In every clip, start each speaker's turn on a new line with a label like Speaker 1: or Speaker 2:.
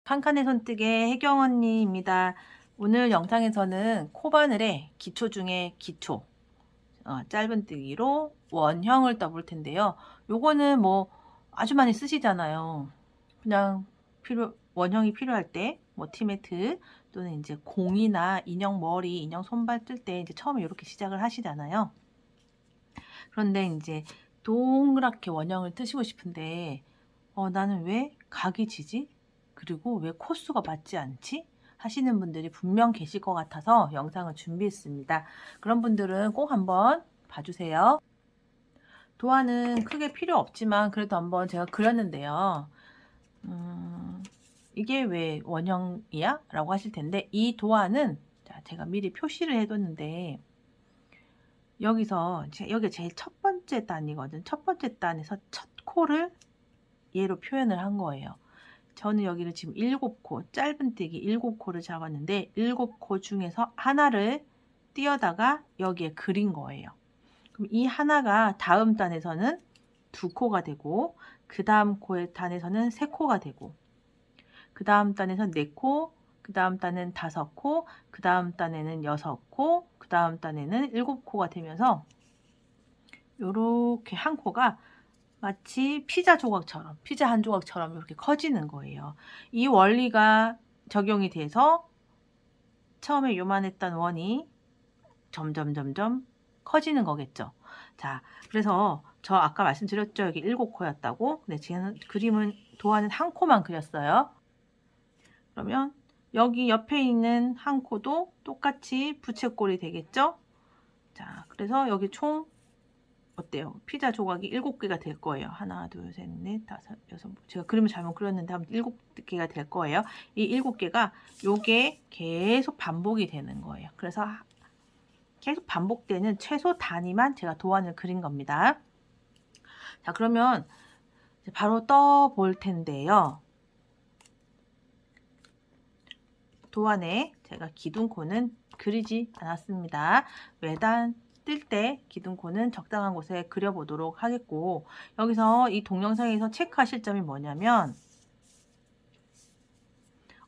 Speaker 1: 칸칸의 손뜨개 혜경 언니입니다. 오늘 영상에서는 코바늘의 기초 중에 기초, 짧은뜨기로 원형을 떠볼 텐데요. 요거는 뭐 아주 많이 쓰시잖아요. 그냥 원형이 필요할 때, 뭐 티매트 또는 이제 공이나 인형 머리, 인형 손발 뜰 때 이제 처음에 이렇게 시작을 하시잖아요. 그런데 이제 동그랗게 원형을 뜨시고 싶은데, 나는 왜 각이 지지? 그리고 왜 코수가 맞지 않지? 하시는 분들이 분명 계실 것 같아서 영상을 준비했습니다. 그런 분들은 꼭 한번 봐주세요. 도안은 크게 필요 없지만 그래도 한번 제가 그렸는데요. 이게 왜 원형이야? 라고 하실 텐데, 이 도안은 제가 미리 표시를 해뒀는데, 여기서 여기 제일 첫 번째 단이거든. 첫 번째 단에서 첫 코를 얘로 표현을 한 거예요. 저는 여기를 지금 7코, 짧은뜨기 7코를 잡았는데 7코 중에서 하나를 띄어다가 여기에 그린 거예요. 그럼 이 하나가 다음 단에서는 2코가 되고, 그 다음 코의 단에서는 3코가 되고, 그 다음 단에서는 4코, 그 다음 단은 5코, 그 다음 단에는 6코, 그 다음 단에는 7코가 되면서 요렇게 한 코가 마치 피자 조각처럼, 피자 한 조각처럼 이렇게 커지는 거예요. 이 원리가 적용이 돼서 처음에 요만했던 원이 점점 커지는 거겠죠. 자, 그래서 저 아까 말씀드렸죠. 여기 7코였다고. 네, 지금 그림은 도안은 한 코만 그렸어요. 그러면 여기 옆에 있는 한 코도 똑같이 부채꼴이 되겠죠. 자, 그래서 여기 총 어때요? 피자 조각이 7개가 될 거예요. 하나, 둘, 셋, 넷, 다섯, 여섯. 제가 그림을 잘못 그렸는데 아무튼 7개가 될 거예요. 이 7개가 요게 계속 반복이 되는 거예요. 그래서 계속 반복되는 최소 단위만 제가 도안을 그린 겁니다. 자, 그러면 바로 떠 볼 텐데요. 도안에 제가 기둥코는 그리지 않았습니다. 외단 뜰 때 기둥코는 적당한 곳에 그려보도록 하겠고, 여기서 이 동영상에서 체크하실 점이 뭐냐면,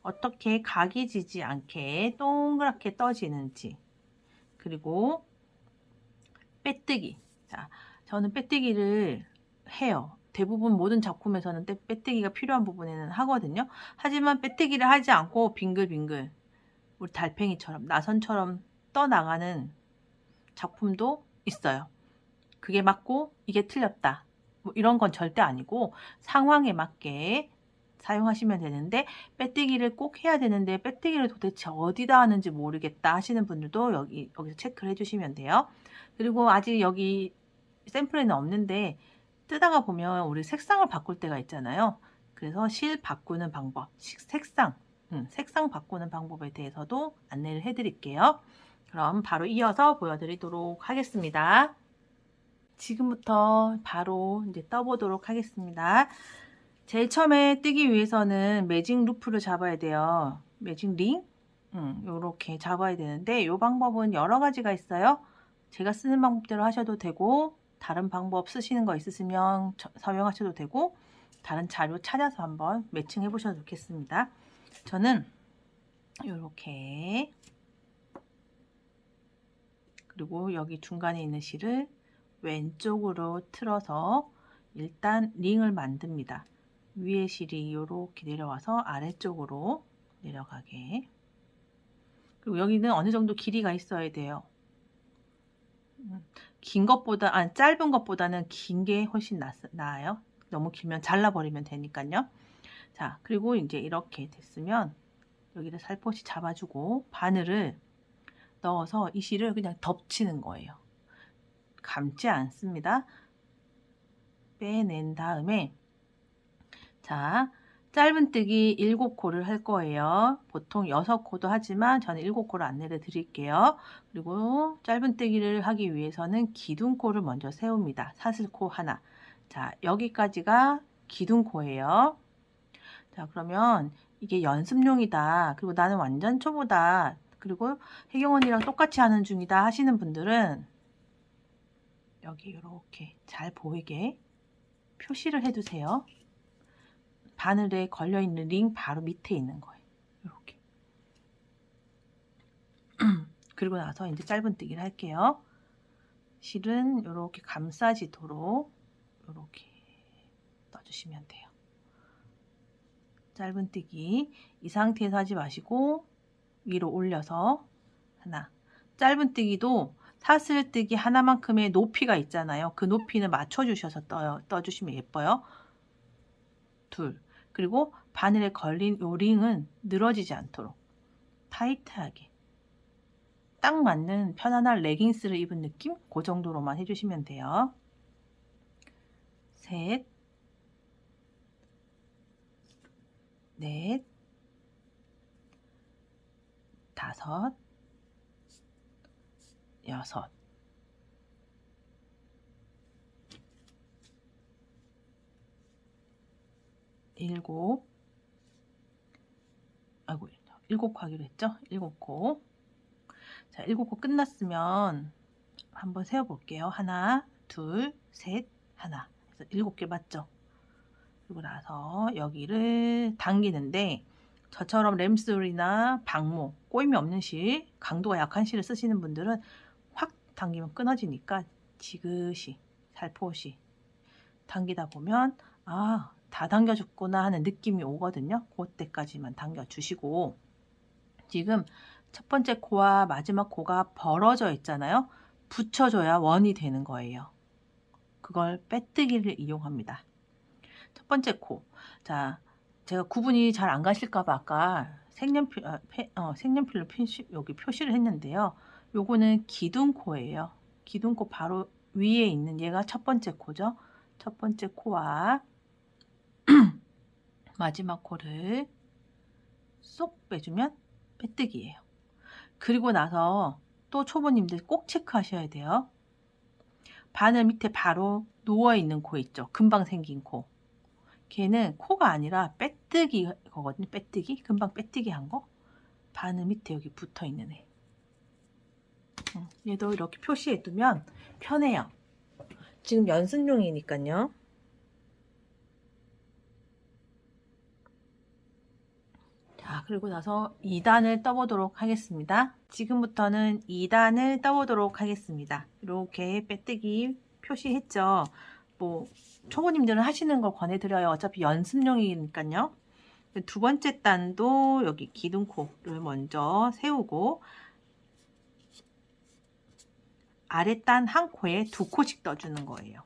Speaker 1: 어떻게 각이 지지 않게 동그랗게 떠지는지, 그리고 빼뜨기. 자, 저는 빼뜨기를 해요. 대부분 모든 작품에서는 빼뜨기가 필요한 부분에는 하거든요. 하지만 빼뜨기를 하지 않고 빙글빙글 우리 달팽이처럼 나선처럼 떠나가는 작품도 있어요. 그게 맞고 이게 틀렸다, 뭐 이런 건 절대 아니고 상황에 맞게 사용하시면 되는데, 빼뜨기를 꼭 해야 되는데 빼뜨기를 도대체 어디다 하는지 모르겠다 하시는 분들도 여기서 체크를 해주시면 돼요. 그리고 아직 여기 샘플에는 없는데 뜨다가 보면 우리 색상을 바꿀 때가 있잖아요. 그래서 실 바꾸는 방법, 색상 바꾸는 방법에 대해서도 안내를 해드릴게요. 그럼 바로 이어서 보여드리도록 하겠습니다. 지금부터 바로 이제 떠보도록 하겠습니다. 제일 처음에 뜨기 위해서는 매직 루프를 잡아야 돼요. 매직 링? 요렇게 잡아야 되는데, 요 방법은 여러 가지가 있어요. 제가 쓰는 방법대로 하셔도 되고, 다른 방법 쓰시는 거 있으시면 사용하셔도 되고, 다른 자료 찾아서 한번 매칭해 보셔도 좋겠습니다. 저는 요렇게, 그리고 여기 중간에 있는 실을 왼쪽으로 틀어서 일단 링을 만듭니다. 위에 실이 이렇게 내려와서 아래쪽으로 내려가게. 그리고 여기는 어느 정도 길이가 있어야 돼요. 긴 것보다, 짧은 것보다는 긴 게 훨씬 나아요. 너무 길면 잘라버리면 되니까요. 자, 그리고 이제 이렇게 됐으면 여기를 살포시 잡아주고 바늘을 넣어서 이 실을 그냥 덮치는 거예요. 감지 않습니다. 빼낸 다음에, 자, 짧은뜨기 7코를 할 거예요. 보통 6코도 하지만 저는 7코를 안내를 드릴게요. 그리고 짧은뜨기를 하기 위해서는 기둥코를 먼저 세웁니다. 사슬코 하나. 자, 여기까지가 기둥코예요. 자, 그러면 이게 연습용이다, 그리고 나는 완전 초보다, 그리고 혜경 언니랑 똑같이 하는 중이다 하시는 분들은 여기 이렇게 잘 보이게 표시를 해두세요. 바늘에 걸려있는 링 바로 밑에 있는 거예요. 이렇게. 그리고 나서 이제 짧은뜨기를 할게요. 실은 이렇게 감싸지도록 이렇게 떠주시면 돼요. 짧은뜨기 이 상태에서 하지 마시고 위로 올려서 하나. 짧은뜨기도 사슬뜨기 하나만큼의 높이가 있잖아요. 그 높이는 맞춰주셔서 떠주시면 예뻐요. 둘. 그리고 바늘에 걸린 요 링은 늘어지지 않도록 타이트하게 딱 맞는 편안한 레깅스를 입은 느낌? 그 정도로만 해주시면 돼요. 셋, 넷, 다섯, 여섯, 일곱, 아이고, 일곱 코 하기로 했죠? 일곱 코. 자, 일곱 코 끝났으면 한번 세어볼게요. 하나, 둘, 셋, 하나. 그래서 일곱 개 맞죠? 그리고 나서 여기를 당기는데 저처럼 램솔이나 방모, 꼬임이 없는 실, 강도가 약한 실을 쓰시는 분들은 확 당기면 끊어지니까 지그시, 살포시 당기다 보면 아, 다 당겨줬구나 하는 느낌이 오거든요. 그때까지만 당겨주시고 지금 첫 번째 코와 마지막 코가 벌어져 있잖아요. 붙여줘야 원이 되는 거예요. 그걸 빼뜨기를 이용합니다. 첫 번째 코. 자, 제가 구분이 잘 안 가실까봐 아까 색연필로 여기 표시를 했는데요. 요거는 기둥코예요. 기둥코 바로 위에 있는 얘가 첫 번째 코죠. 첫 번째 코와 마지막 코를 쏙 빼주면 빼뜨기예요. 그리고 나서 또 초보님들 꼭 체크하셔야 돼요. 바늘 밑에 바로 누워있는 코 있죠. 금방 생긴 코. 걔는 코가 아니라 빼뜨기 거거든요. 빼뜨기. 금방 빼뜨기 한 거. 바늘 밑에 여기 붙어있는 애. 얘도 이렇게 표시해 두면 편해요. 지금 연습용이니까요. 자, 그리고 나서 2단을 떠보도록 하겠습니다. 지금부터는 2단을 떠보도록 하겠습니다. 이렇게 빼뜨기 표시했죠. 뭐 초보님들은 하시는 걸 권해드려요. 어차피 연습용이니까요. 두 번째 단도 여기 기둥코를 먼저 세우고 아랫단 한 코에 두 코씩 떠주는 거예요.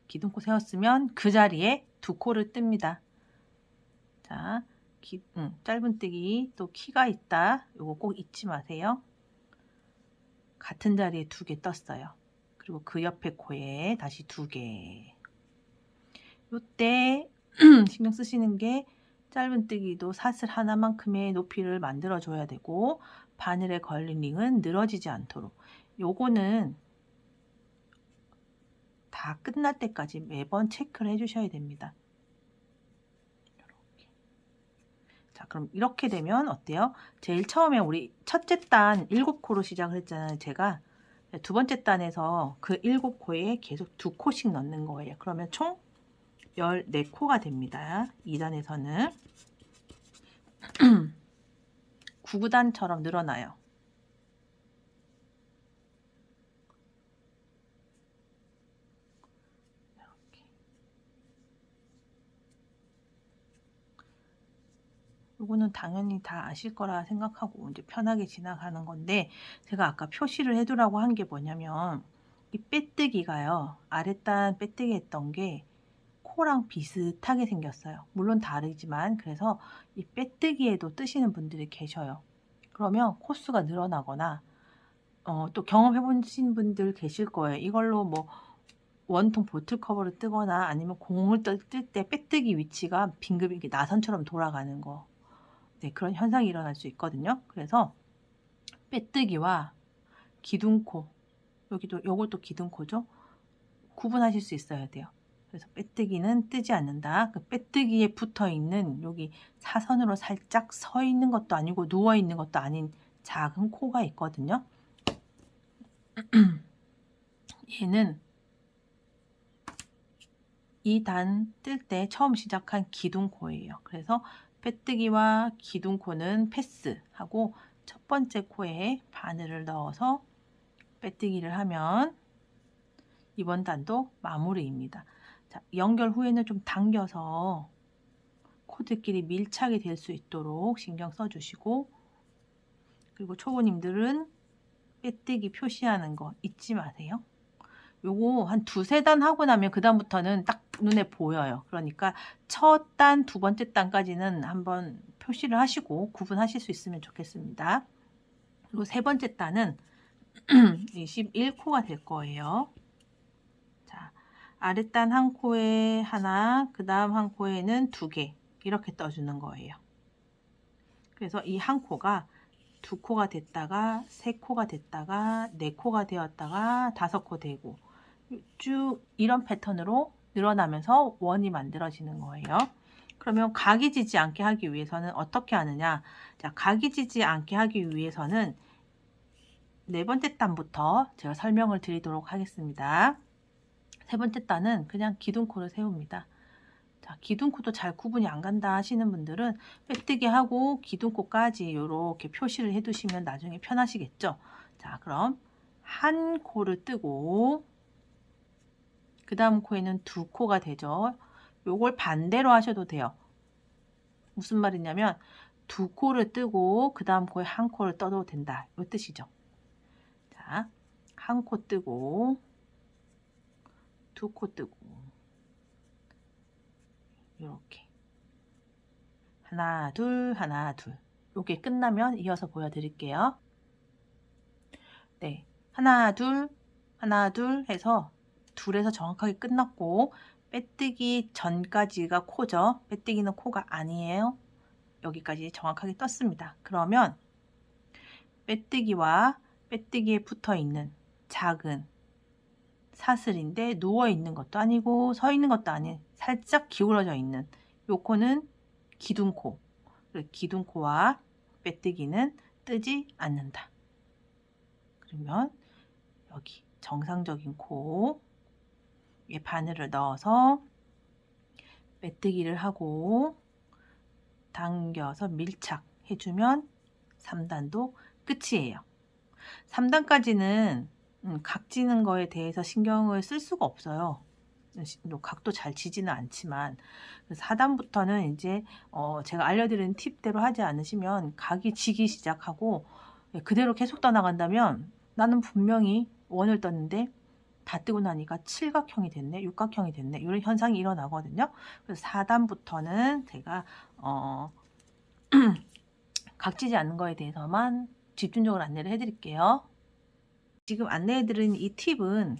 Speaker 1: 기둥코 세웠으면 그 자리에 두 코를 뜹니다. 자, 짧은뜨기 또 키가 있다. 이거 꼭 잊지 마세요. 같은 자리에 두 개 떴어요. 그리고 그 옆에 코에 다시 두 개. 요때 신경 쓰시는 게 짧은뜨기도 사슬 하나만큼의 높이를 만들어 줘야 되고 바늘에 걸린 링은 늘어지지 않도록 요거는 다 끝날 때까지 매번 체크를 해주셔야 됩니다. 이렇게. 자, 그럼 이렇게 되면 어때요? 제일 처음에 우리 첫째 단 7코로 시작을 했잖아요. 제가 두 번째 단에서 그 7코에 계속 2코씩 넣는 거예요. 그러면 총 14코가 됩니다. 2단에서는 9단처럼 늘어나요. 요거는 당연히 다 아실 거라 생각하고 이제 편하게 지나가는 건데 제가 아까 표시를 해두라고 한 게 뭐냐면 이 빼뜨기가요. 아랫단 빼뜨기 했던 게 코랑 비슷하게 생겼어요. 물론 다르지만 그래서 이 빼뜨기에도 뜨시는 분들이 계셔요. 그러면 코수가 늘어나거나 또 경험해 보신 분들 계실 거예요. 이걸로 뭐 원통 보틀 커버를 뜨거나 아니면 공을 뜰 때 빼뜨기 위치가 빙급이 이렇게 나선처럼 돌아가는 거. 네, 그런 현상이 일어날 수 있거든요. 그래서 빼뜨기와 기둥코, 요것도 기둥코죠. 구분하실 수 있어야 돼요. 그래서 빼뜨기는 뜨지 않는다. 그 빼뜨기에 붙어 있는 여기 사선으로 살짝 서 있는 것도 아니고 누워 있는 것도 아닌 작은 코가 있거든요. 얘는 이 단 뜰 때 처음 시작한 기둥코예요. 그래서 빼뜨기와 기둥코는 패스하고 첫 번째 코에 바늘을 넣어서 빼뜨기를 하면 이번 단도 마무리입니다. 자, 연결 후에는 좀 당겨서 코드끼리 밀착이 될 수 있도록 신경 써주시고, 그리고 초보님들은 빼뜨기 표시하는 거 잊지 마세요. 요거 한 두세 단 하고 나면 그 다음부터는 딱 눈에 보여요. 그러니까 첫 단, 두 번째 단까지는 한번 표시를 하시고 구분하실 수 있으면 좋겠습니다. 그리고 세 번째 단은 21코가 될 거예요. 자, 아랫단 한 코에 하나, 그 다음 한 코에는 두 개, 이렇게 떠주는 거예요. 그래서 이 한 코가 두 코가 됐다가 세 코가 됐다가 네 코가 되었다가 다섯 코 되고 쭉 이런 패턴으로 늘어나면서 원이 만들어지는 거예요. 그러면 각이 지지 않게 하기 위해서는 어떻게 하느냐? 자, 각이 지지 않게 하기 위해서는 네 번째 단부터 제가 설명을 드리도록 하겠습니다. 세 번째 단은 그냥 기둥코를 세웁니다. 자, 기둥코도 잘 구분이 안 간다 하시는 분들은 빼뜨기 하고 기둥코까지 이렇게 표시를 해 두시면 나중에 편하시겠죠. 자, 그럼 한 코를 뜨고 그 다음 코에는 두 코가 되죠. 요걸 반대로 하셔도 돼요. 무슨 말이냐면 두 코를 뜨고 그 다음 코에 한 코를 떠도 된다, 이 뜻이죠. 자, 한 코 뜨고 두 코 뜨고 이렇게 하나 둘 하나 둘, 요게 끝나면 이어서 보여드릴게요. 네, 하나 둘 해서 둘에서 정확하게 끝났고, 빼뜨기 전까지가 코죠. 빼뜨기는 코가 아니에요. 여기까지 정확하게 떴습니다. 그러면 빼뜨기와 빼뜨기에 붙어 있는 작은 사슬인데 누워 있는 것도 아니고 서 있는 것도 아닌 살짝 기울어져 있는 요 코는 기둥코. 기둥코와 빼뜨기는 뜨지 않는다. 그러면 여기 정상적인 코에 바늘을 넣어서 빼뜨기를 하고 당겨서 밀착해주면 3단도 끝이에요. 3단까지는 각지는 거에 대해서 신경을 쓸 수가 없어요. 각도 잘 지지는 않지만 4단부터는 이제 제가 알려드리는 팁대로 하지 않으시면 각이 지기 시작하고 그대로 계속 떠나간다면 나는 분명히 원을 떴는데 다 뜨고 나니까 칠각형이 됐네, 육각형이 됐네, 이런 현상이 일어나거든요. 그래서 4단부터는 제가 각지지 않는 거에 대해서만 집중적으로 안내를 해드릴게요. 지금 안내해드린 이 팁은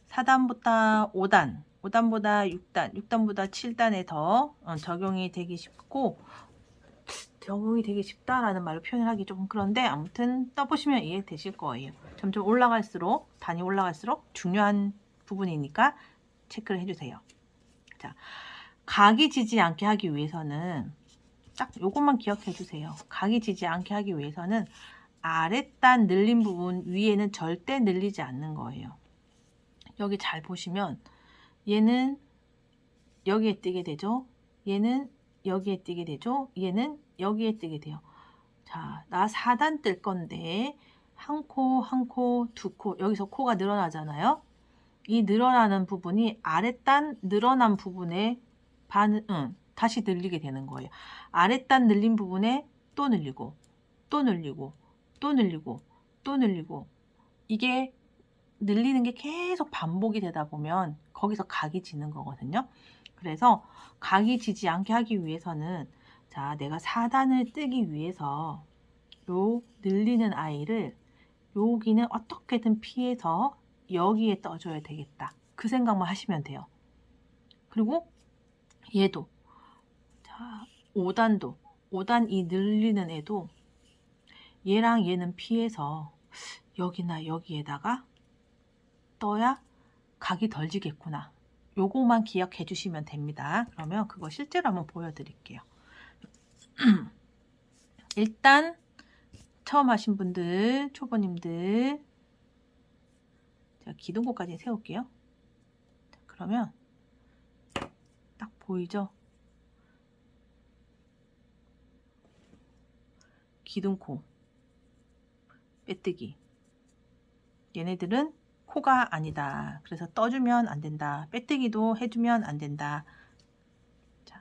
Speaker 1: 4단부터 5단, 5단보다 6단, 6단보다 7단에 더 적용이 되기 쉽고, 적용이 되기 쉽다라는 말로 표현을 하기 조금 그런데 아무튼 떠보시면 이해되실 거예요. 점점 올라갈수록, 단이 올라갈수록 중요한 부분이니까 체크를 해주세요. 자, 각이 지지 않게 하기 위해서는 딱 요것만 기억해 주세요. 각이 지지 않게 하기 위해서는 아랫단 늘린 부분 위에는 절대 늘리지 않는 거예요. 여기 잘 보시면 얘는 여기에 뜨게 되죠. 얘는 여기에 뜨게 되죠. 얘는 여기에 뜨게 돼요. 자, 나 4단 뜰 건데 한 코, 한 코, 두 코, 여기서 코가 늘어나잖아요. 이 늘어나는 부분이 아랫단 늘어난 부분에 다시 늘리게 되는 거예요. 아랫단 늘린 부분에 또 늘리고 또 늘리고 또 늘리고 또 늘리고, 이게 늘리는 게 계속 반복이 되다 보면 거기서 각이 지는 거거든요. 그래서 각이 지지 않게 하기 위해서는, 자, 내가 4단을 뜨기 위해서 요 늘리는 아이를 여기는 어떻게든 피해서 여기에 떠줘야 되겠다, 그 생각만 하시면 돼요. 그리고 얘도, 자, 5단도 5단 이 늘리는 애도 얘랑 얘는 피해서 여기나 여기에다가 떠야 각이 덜 지겠구나, 요거만 기억해 주시면 됩니다. 그러면 그거 실제로 한번 보여드릴게요. 일단 처음 하신 분들, 초보님들, 제가 기둥코까지 세울게요. 그러면 보이죠? 기둥코, 빼뜨기. 얘네들은 코가 아니다. 그래서 떠주면 안 된다. 빼뜨기도 해주면 안 된다. 자,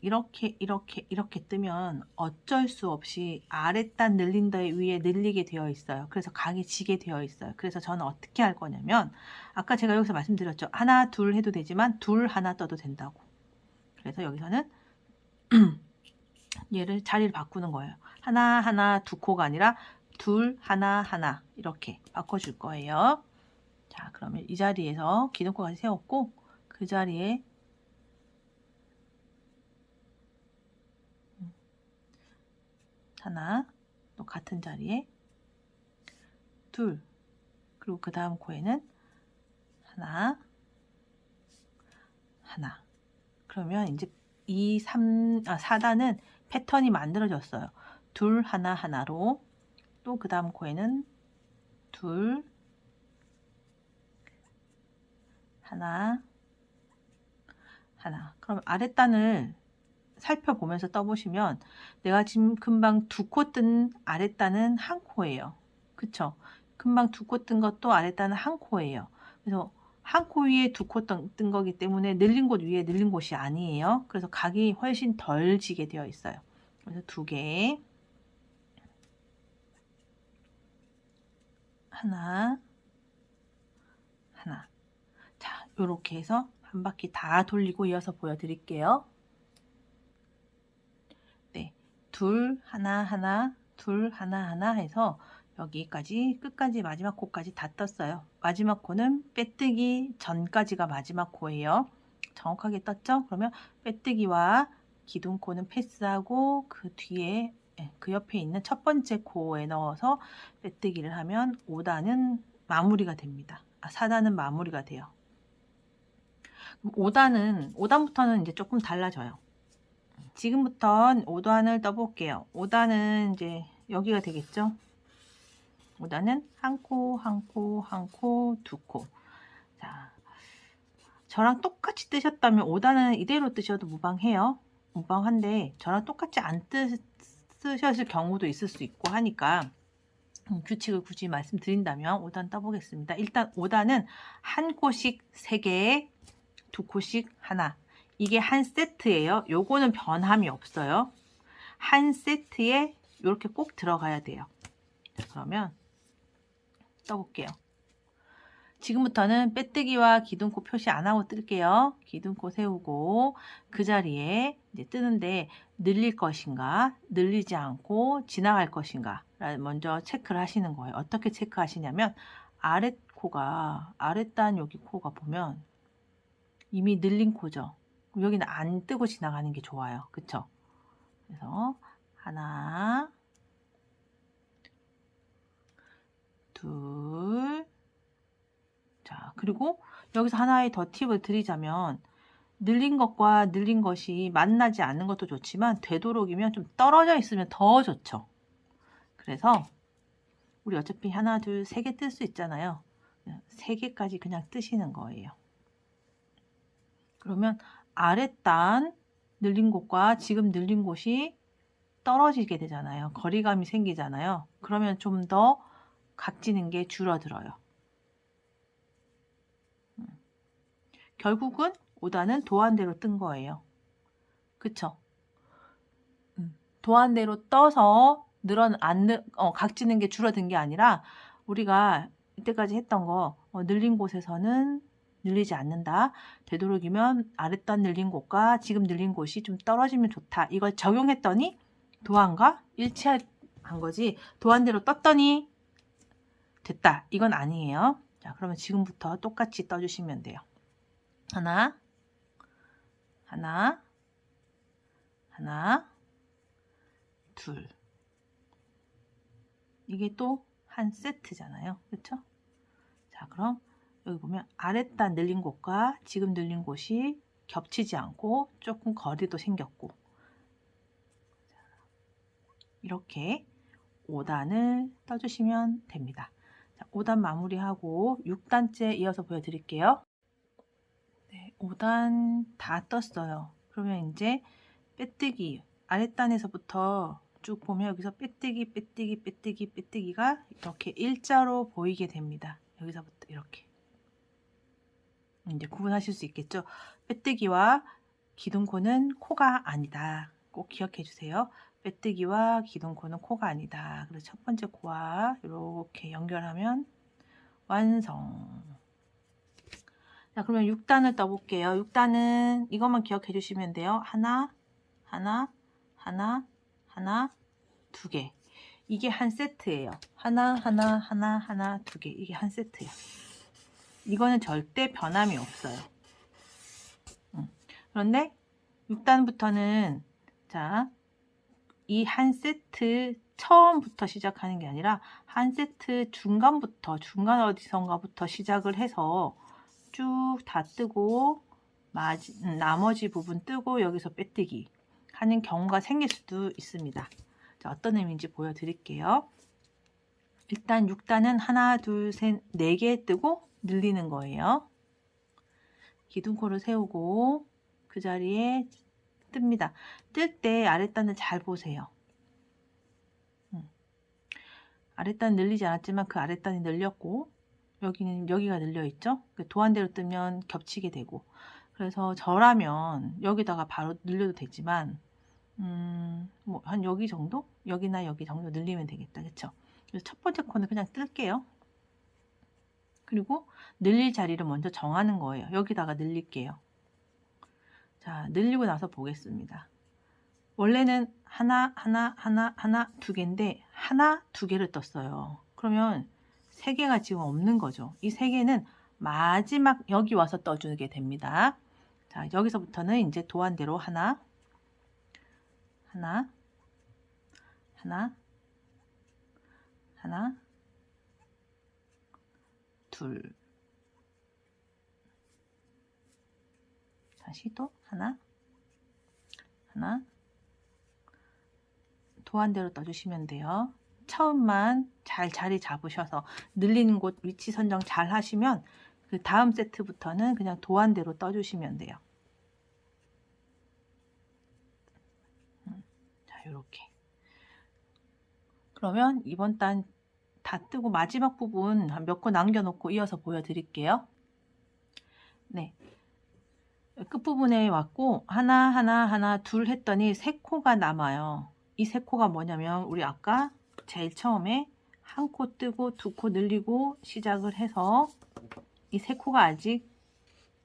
Speaker 1: 이렇게 뜨면 어쩔 수 없이 아랫단 늘린다 위에 늘리게 되어 있어요. 그래서 각이 지게 되어 있어요. 그래서 저는 어떻게 할 거냐면 아까 제가 여기서 말씀드렸죠. 하나, 둘 해도 되지만 둘, 하나 떠도 된다고. 그래서 여기서는 얘를 자리를 바꾸는 거예요. 하나, 하나, 두 코가 아니라 둘, 하나, 하나 이렇게 바꿔줄 거예요. 자, 그러면 이 자리에서 기둥코까지 세웠고 그 자리에 하나, 또 같은 자리에 둘, 그리고 그 다음 코에는 하나, 하나. 그러면 이제 4단은 패턴이 만들어졌어요. 둘, 하나, 하나로 또 그 다음 코에는 둘, 하나, 하나. 그럼 아랫단을 살펴보면서 떠보시면 내가 지금 금방 두 코 뜬 아랫단은 한 코예요. 그쵸? 금방 두 코 뜬 것도 아랫단은 한 코예요. 그래서 한 코 위에 두 코 뜬 거기 때문에 늘린 곳 위에 늘린 곳이 아니에요. 그래서 각이 훨씬 덜 지게 되어 있어요. 그래서 두 개, 하나, 하나. 자, 요렇게 해서 한 바퀴 다 돌리고 이어서 보여드릴게요. 네, 둘, 하나, 하나, 둘, 하나, 하나 해서 여기까지 끝까지 마지막 코까지 다 떴어요. 마지막 코는 빼뜨기 전까지가 마지막 코예요. 정확하게 떴죠? 그러면 빼뜨기와 기둥코는 패스하고 그 뒤에 그 옆에 있는 첫 번째 코에 넣어서 빼뜨기를 하면 5단은 마무리가 됩니다. 4단은 마무리가 돼요. 5단부터는 이제 조금 달라져요. 지금부터 5단을 떠볼게요. 5단은 이제 여기가 되겠죠? 5단은 한 코, 한 코, 한 코, 두 코. 자, 저랑 똑같이 뜨셨다면 5단은 이대로 뜨셔도 무방해요. 무방한데 저랑 똑같이 안 뜨셨을 경우도 있을 수 있고 하니까 규칙을 굳이 말씀드린다면 5단 떠보겠습니다. 일단 5단은 한 코씩 3개, 두 코씩 하나. 이게 한 세트예요. 요거는 변함이 없어요. 한 세트에 이렇게 꼭 들어가야 돼요. 자, 그러면 떠볼게요. 지금부터는 빼뜨기와 기둥코 표시 안 하고 뜰게요. 기둥코 세우고 그 자리에 이제 뜨는데 늘릴 것인가, 늘리지 않고 지나갈 것인가 먼저 체크를 하시는 거예요. 어떻게 체크하시냐면 아랫단 여기 코가 보면 이미 늘린 코죠. 여기는 안 뜨고 지나가는 게 좋아요. 그쵸? 그래서 하나, 둘, 자, 그리고 여기서 하나의 더 팁을 드리자면 늘린 것과 늘린 것이 만나지 않는 것도 좋지만 되도록이면 좀 떨어져 있으면 더 좋죠. 그래서 우리 어차피 하나, 둘, 세 개 뜰 수 있잖아요. 3개까지 그냥 뜨시는 거예요. 그러면 아랫단 늘린 곳과 지금 늘린 곳이 떨어지게 되잖아요. 거리감이 생기잖아요. 그러면 좀 더 각지는 게 줄어들어요. 결국은 5단은 도안대로 뜬 거예요. 그쵸? 도안대로 떠서 각지는 게 줄어든 게 아니라 우리가 이때까지 했던 거 늘린 곳에서는 늘리지 않는다. 되도록이면 아랫단 늘린 곳과 지금 늘린 곳이 좀 떨어지면 좋다. 이걸 적용했더니 도안과 일치한 거지. 도안대로 떴더니 됐다. 이건 아니에요. 자, 그러면 지금부터 똑같이 떠주시면 돼요. 하나, 하나, 하나, 둘. 이게 또 한 세트잖아요. 그렇죠? 자, 그럼 여기 보면 아랫단 늘린 곳과 지금 늘린 곳이 겹치지 않고 조금 거리도 생겼고 이렇게 5단을 떠주시면 됩니다. 자, 5단 마무리하고 6단째 이어서 보여드릴게요. 네, 5단 다 떴어요. 그러면 이제 빼뜨기 아랫단에서부터 쭉 보면 여기서 빼뜨기 빼뜨기 빼뜨기 빼뜨기가 이렇게 일자로 보이게 됩니다. 여기서부터 이렇게 이제 구분하실 수 있겠죠. 빼뜨기와 기둥코는 코가 아니다. 꼭 기억해 주세요. 빼뜨기와 기둥코는 코가 아니다. 그래서 첫 번째 코와 이렇게 연결하면 완성. 자, 그러면 6단을 떠볼게요. 6단은 이것만 기억해 주시면 돼요. 하나, 하나, 하나, 하나, 두 개. 이게 한 세트예요. 하나, 하나, 하나, 하나, 두 개. 이게 한 세트예요. 이거는 절대 변함이 없어요. 그런데 6단부터는 자, 이 한 세트 처음부터 시작하는 게 아니라 한 세트 중간부터 중간 어디선가부터 시작을 해서 쭉 다 뜨고 나머지 부분 뜨고 여기서 빼뜨기 하는 경우가 생길 수도 있습니다. 자, 어떤 의미인지 보여드릴게요. 일단 6단은 하나, 둘, 셋, 4개 뜨고 늘리는 거예요. 기둥코를 세우고 그 자리에 뜹니다. 뜰 때 아랫단을 잘 보세요. 아랫단 늘리지 않았지만 그 아랫단이 늘렸고 여기가 늘려 있죠. 도안대로 뜨면 겹치게 되고 그래서 저라면 여기다가 바로 늘려도 되지만 뭐 한 여기 정도? 여기나 여기 정도 늘리면 되겠다. 그쵸? 그래서 첫 번째 코는 그냥 뜰게요. 그리고 늘릴 자리를 먼저 정하는 거예요. 여기다가 늘릴게요. 자, 늘리고 나서 보겠습니다. 원래는 하나, 하나, 하나, 하나, 두 개인데 하나, 두 개를 떴어요. 그러면 세 개가 지금 없는 거죠. 이 세 개는 마지막 여기 와서 떠주게 됩니다. 자, 여기서부터는 이제 도안대로 하나, 하나, 하나, 하나, 둘, 다시 또 하나, 하나, 도안대로 떠주시면 돼요. 처음만 잘 자리 잡으셔서 늘리는 곳 위치 선정 잘 하시면 그 다음 세트부터는 그냥 도안대로 떠주시면 돼요. 자, 이렇게. 그러면 이번 단 다 뜨고 마지막 부분 한 몇 코 남겨놓고 이어서 보여드릴게요. 네. 끝부분에 왔고 하나, 하나, 하나, 둘 했더니 세 코가 남아요. 이 세 코가 뭐냐면 우리 아까 제일 처음에 한 코 뜨고 두 코 늘리고 시작을 해서 이 세 코가 아직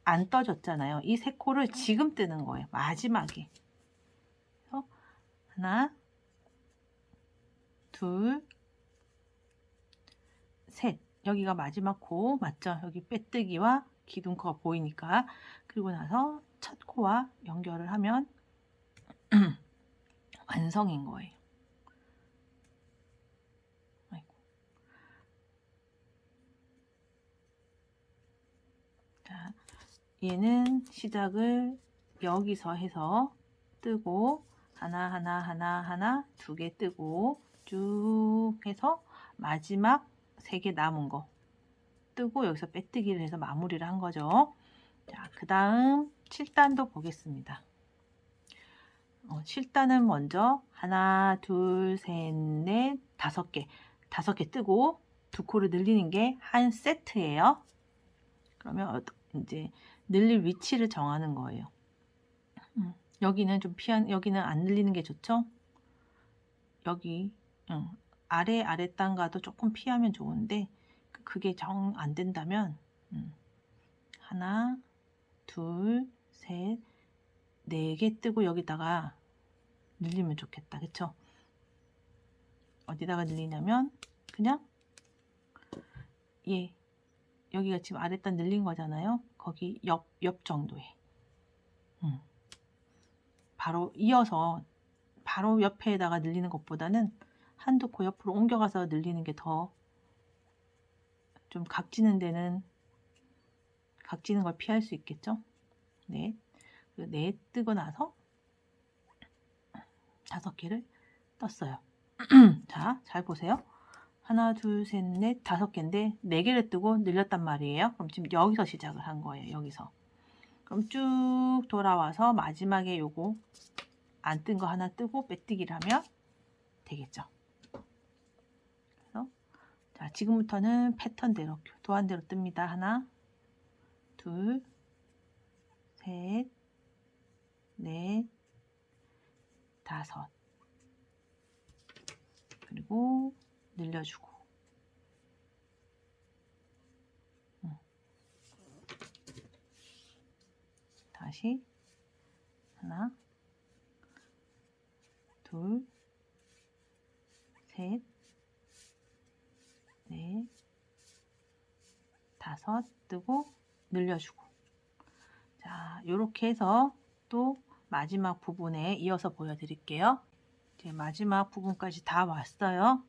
Speaker 1: 안 떠졌잖아요. 이 세 코를 지금 뜨는 거예요. 마지막에. 그래서 하나, 둘, 셋. 여기가 마지막 코 맞죠? 여기 빼뜨기와 기둥코가 보이니까. 그리고 나서 첫 코와 연결을 하면 완성인 거예요. 아이고. 자, 얘는 시작을 여기서 해서 뜨고 하나, 하나, 하나, 하나, 두 개 뜨고 쭉 해서 마지막 3개 남은 거 뜨고 여기서 빼뜨기를 해서 마무리를 한 거죠. 자, 그 다음 7단도 보겠습니다. 7단은 먼저 하나, 둘, 셋, 넷, 5개 5개 뜨고 두 코를 늘리는 게 한 세트예요. 그러면 이제 늘릴 위치를 정하는 거예요. 여기는 좀 여기는 안 늘리는 게 좋죠. 여기 아랫단과도 조금 피하면 좋은데 그게 정 안 된다면 하나, 둘, 셋, 4개 뜨고 여기다가 늘리면 좋겠다. 그쵸? 어디다가 늘리냐면 그냥 여기가 지금 아랫단 늘린 거잖아요. 거기 옆 정도에 바로 이어서 바로 옆에다가 늘리는 것보다는 한두 코 옆으로 옮겨가서 늘리는 게 더 좀 각지는 걸 피할 수 있겠죠. 네. 뜨고 나서 5개를 떴어요. 자, 잘 보세요. 하나, 둘, 셋, 넷, 5개인데 4개를 뜨고 늘렸단 말이에요. 그럼 지금 여기서 시작을 한 거예요. 여기서. 그럼 쭉 돌아와서 마지막에 요거 안 뜬 거 하나 뜨고 빼뜨기를 하면 되겠죠. 그래서 자, 지금부터는 패턴대로, 도안대로 뜹니다. 하나, 둘, 셋, 넷, 5. 그리고 늘려주고. 다시 하나, 둘, 셋, 넷, 5 뜨고 늘려주고. 자, 요렇게 해서 또 마지막 부분에 이어서 보여드릴게요. 이제 마지막 부분까지 다 왔어요.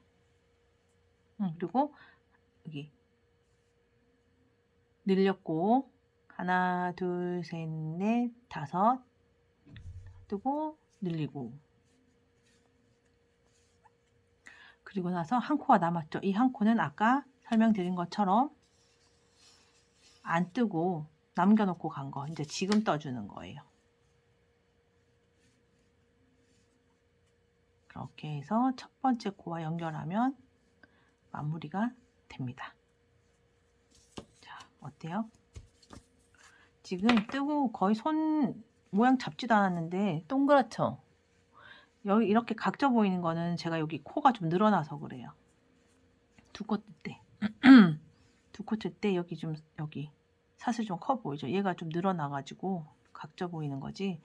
Speaker 1: 그리고 여기 늘렸고 하나, 둘, 셋, 넷, 5 뜨고 늘리고. 그리고 나서 한 코가 남았죠. 이 한 코는 아까 설명드린 것처럼 안 뜨고 남겨놓고 간 거 이제 지금 떠주는 거예요. 그렇게 해서 첫 번째 코와 연결하면 마무리가 됩니다. 자, 어때요? 지금 뜨고 거의 손 모양 잡지도 않았는데 동그랗죠? 여기 이렇게 각져 보이는 거는 제가 여기 코가 좀 늘어나서 그래요. 두 코 뜰 때. 두 코 뜰 때 여기 좀 여기 사슬 좀 커 보이죠? 얘가 좀 늘어나가지고 각져 보이는 거지.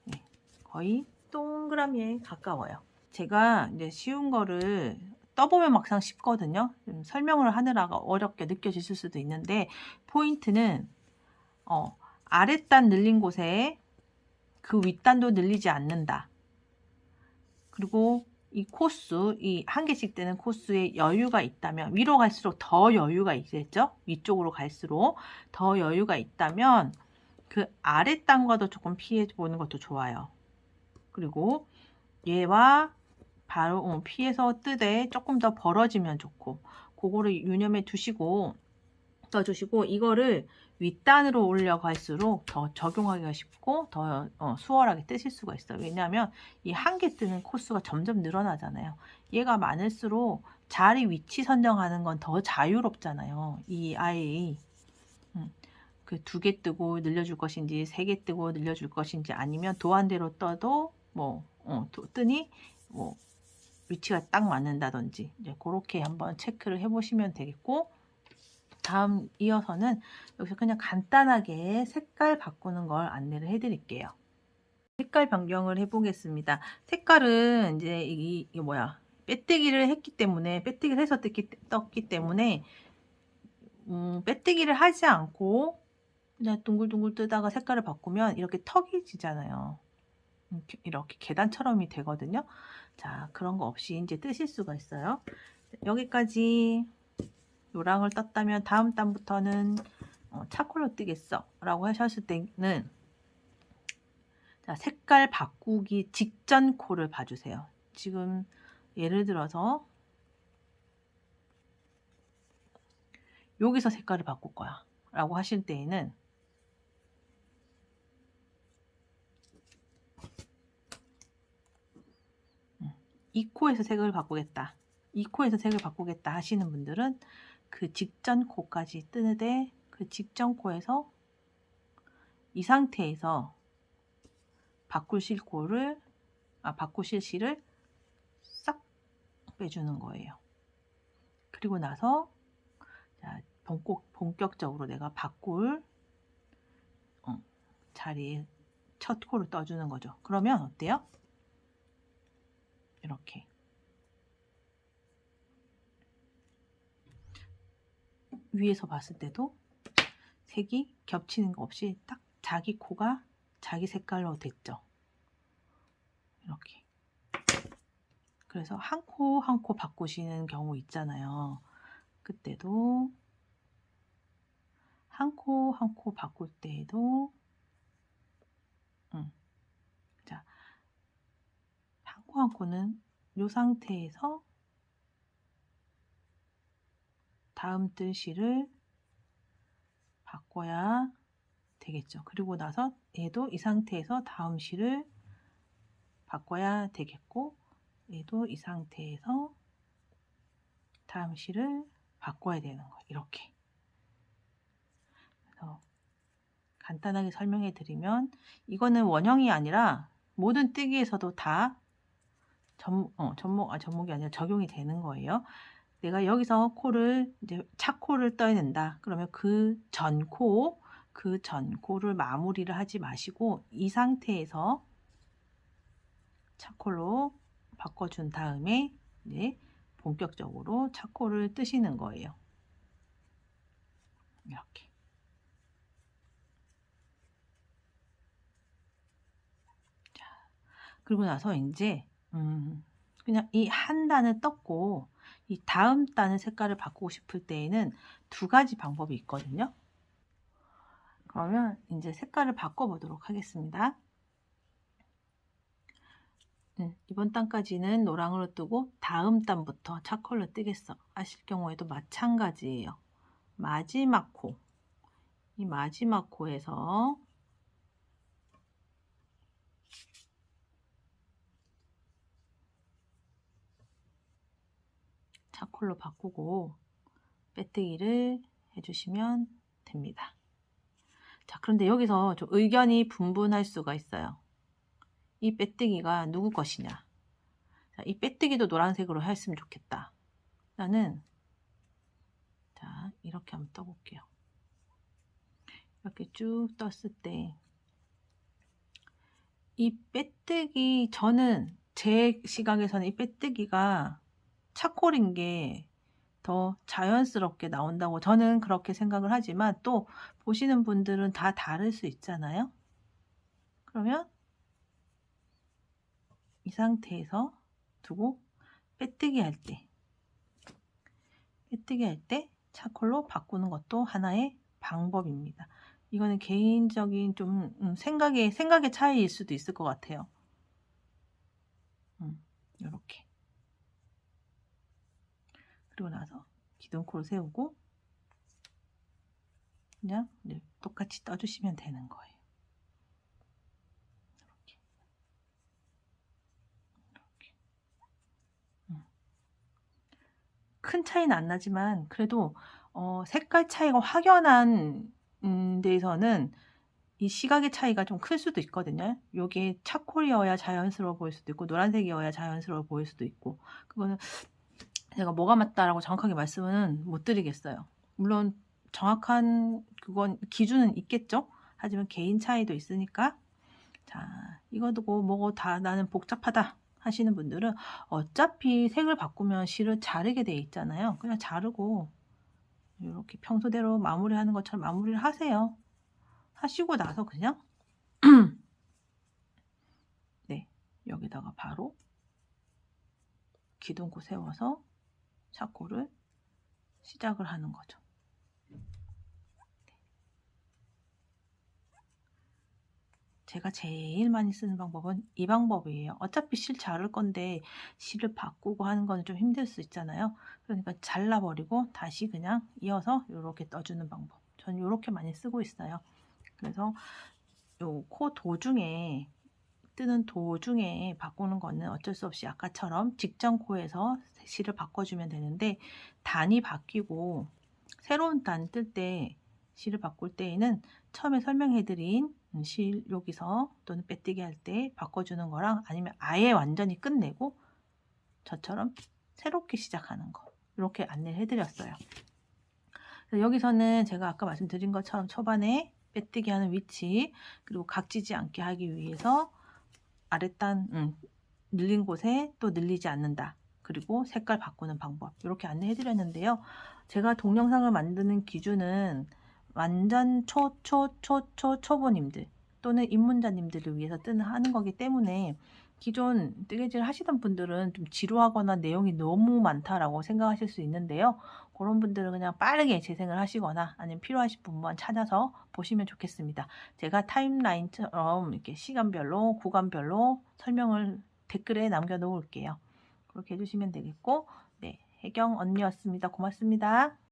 Speaker 1: 네, 거의 동그라미에 가까워요. 제가 이제 쉬운 거를 떠보면 막상 쉽거든요. 설명을 하느라가 어렵게 느껴지실 수도 있는데 포인트는 아랫단 늘린 곳에 그 윗단도 늘리지 않는다. 그리고 이 코수, 이 한 개씩 뜨는 코수에 여유가 있다면 위로 갈수록 더 여유가 있겠죠? 위쪽으로 갈수록 더 여유가 있다면 그 아랫단과도 조금 피해 보는 것도 좋아요. 그리고 얘와 바로 피해서 뜨되 조금 더 벌어지면 좋고 그거를 유념해 두시고 써주시고 이거를 윗단으로 올려갈수록 더 적용하기가 쉽고 더 수월하게 뜨실 수가 있어요. 왜냐하면 이 한 개 뜨는 코수가 점점 늘어나잖아요. 얘가 많을수록 자리 위치 선정하는 건 더 자유롭잖아요. 이 아이 그 2개 뜨고 늘려줄 것인지 3개 뜨고 늘려줄 것인지 아니면 도안대로 떠도 뜨니 위치가 딱 맞는다든지 이제 그렇게 한번 체크를 해보시면 되겠고 다음 이어서는 여기서 그냥 간단하게 색깔 바꾸는 걸 안내를 해드릴게요. 색깔 변경을 해보겠습니다. 색깔은 이제 이게 뭐야 빼뜨기를 했기 때문에 빼뜨기를 해서 떴기 때문에 빼뜨기를 하지 않고 그냥 둥글둥글 뜨다가 색깔을 바꾸면 이렇게 턱이 지잖아요. 이렇게 계단처럼이 되거든요. 자, 그런 거 없이 이제 뜨실 수가 있어요. 여기까지 노랑을 떴다면 다음 단부터는 차콜로 뜨겠어 라고 하셨을 때는 자, 색깔 바꾸기 직전 코를 봐주세요. 지금 예를 들어서 여기서 색깔을 바꿀 거야 라고 하실 때에는 이 코에서 색을 바꾸겠다, 이 코에서 색을 바꾸겠다 하시는 분들은 그 직전 코까지 뜨는데 그 직전 코에서 이 상태에서 바꾸실 코를 바꾸실 실을 싹 빼주는 거예요. 그리고 나서 자, 본격적으로 내가 바꿀 자리에 첫 코를 떠주는 거죠. 그러면 어때요? 이렇게 위에서 봤을 때도 색이 겹치는 거 없이 딱 자기 코가 자기 색깔로 됐죠. 이렇게. 그래서 한 코 한 코 바꾸시는 경우 있잖아요. 그때도 한 코 한 코 바꿀 때에도 자, 한 코 한 코는 이 상태에서 다음 뜰 실을 바꿔야 되겠죠. 그리고 나서 얘도 이 상태에서 다음 실을 바꿔야 되겠고, 얘도 이 상태에서 다음 실을 바꿔야 되는 거예요. 이렇게. 그래서 간단하게 설명해 드리면, 이거는 원형이 아니라 모든 뜨기에서도 다 접목이 아니라 적용이 되는 거예요. 내가 여기서 코를 이제 차코를 떠야 된다. 그러면 그 전 코를 마무리를 하지 마시고 이 상태에서 차콜로 바꿔준 다음에 이제 본격적으로 차콜을 뜨시는 거예요. 이렇게. 자, 그리고 나서 이제 그냥 이 한 단을 떴고 이 다음 단의 색깔을 바꾸고 싶을 때에는 두 가지 방법이 있거든요. 그러면 이제 색깔을 바꿔보도록 하겠습니다. 이번 단까지는 노랑으로 뜨고 다음 단부터 차콜로 뜨겠어 하실 경우에도 마찬가지예요. 마지막 코, 이 마지막 코에서 차콜로 바꾸고 빼뜨기를 해주시면 됩니다. 자, 그런데 여기서 좀 의견이 분분할 수가 있어요. 이 빼뜨기가 누구 것이냐. 자, 이 빼뜨기도 노란색으로 했으면 좋겠다. 나는 자, 이렇게 한번 떠볼게요. 이렇게 쭉 떴을 때 이 빼뜨기, 저는 제 시각에서는 이 빼뜨기가 차콜인 게 더 자연스럽게 나온다고 저는 그렇게 생각을 하지만 또 보시는 분들은 다 다를 수 있잖아요. 그러면 이 상태에서 두고 빼뜨기 할 때 차콜로 바꾸는 것도 하나의 방법입니다. 이거는 개인적인 좀 생각의 차이일 수도 있을 것 같아요. 이렇게. 그리고 나서 기둥코를 세우고 그냥 똑같이 떠주시면 되는 거예요. 큰 차이는 안 나지만 그래도 색깔 차이가 확연한 데에서는 이 시각의 차이가 좀 클 수도 있거든요. 요게 차콜이어야 자연스러워 보일 수도 있고 노란색이어야 자연스러워 보일 수도 있고, 그거는 제가 뭐가 맞다라고 정확하게 말씀은 못 드리겠어요. 물론 정확한 그건 기준은 있겠죠. 하지만 개인 차이도 있으니까. 자, 이거 두고 뭐고 다 나는 복잡하다 하시는 분들은 어차피 색을 바꾸면 실을 자르게 돼 있잖아요. 그냥 자르고 이렇게 평소대로 마무리하는 것처럼 마무리를 하세요. 하시고 나서 그냥 네, 여기다가 바로 기둥코 세워서 차코를 시작을 하는 거죠. 제가 제일 많이 쓰는 방법은 이 방법이에요. 어차피 실 자를 건데 실을 바꾸고 하는 건 좀 힘들 수 있잖아요. 그러니까 잘라버리고 다시 그냥 이어서 이렇게 떠주는 방법. 전 이렇게 많이 쓰고 있어요. 그래서 요 코 도중에 뜨는 도중에 바꾸는 거는 어쩔 수 없이 아까처럼 직전 코에서 실을 바꿔주면 되는데, 단이 바뀌고 새로운 단 뜰 때 실을 바꿀 때에는 처음에 설명해드린 실 여기서 또는 빼뜨기 할 때 바꿔주는 거랑 아니면 아예 완전히 끝내고 저처럼 새롭게 시작하는 거, 이렇게 안내를 해드렸어요. 여기서는 제가 아까 말씀드린 것처럼 초반에 빼뜨기 하는 위치, 그리고 각지지 않게 하기 위해서 아랫단 늘린 곳에 또 늘리지 않는다. 그리고 색깔 바꾸는 방법, 이렇게 안내해 드렸는데요. 제가 동영상을 만드는 기준은 완전 초보님들 또는 입문자님들을 위해서 하는 거기 때문에 기존 뜨개질 하시던 분들은 좀 지루하거나 내용이 너무 많다라고 생각하실 수 있는데요. 그런 분들은 그냥 빠르게 재생을 하시거나 아니면 필요하신 분만 찾아서 보시면 좋겠습니다. 제가 타임라인처럼 이렇게 시간별로, 구간별로 설명을 댓글에 남겨 놓을게요. 그렇게 해주시면 되겠고, 네, 혜경 언니였습니다. 고맙습니다.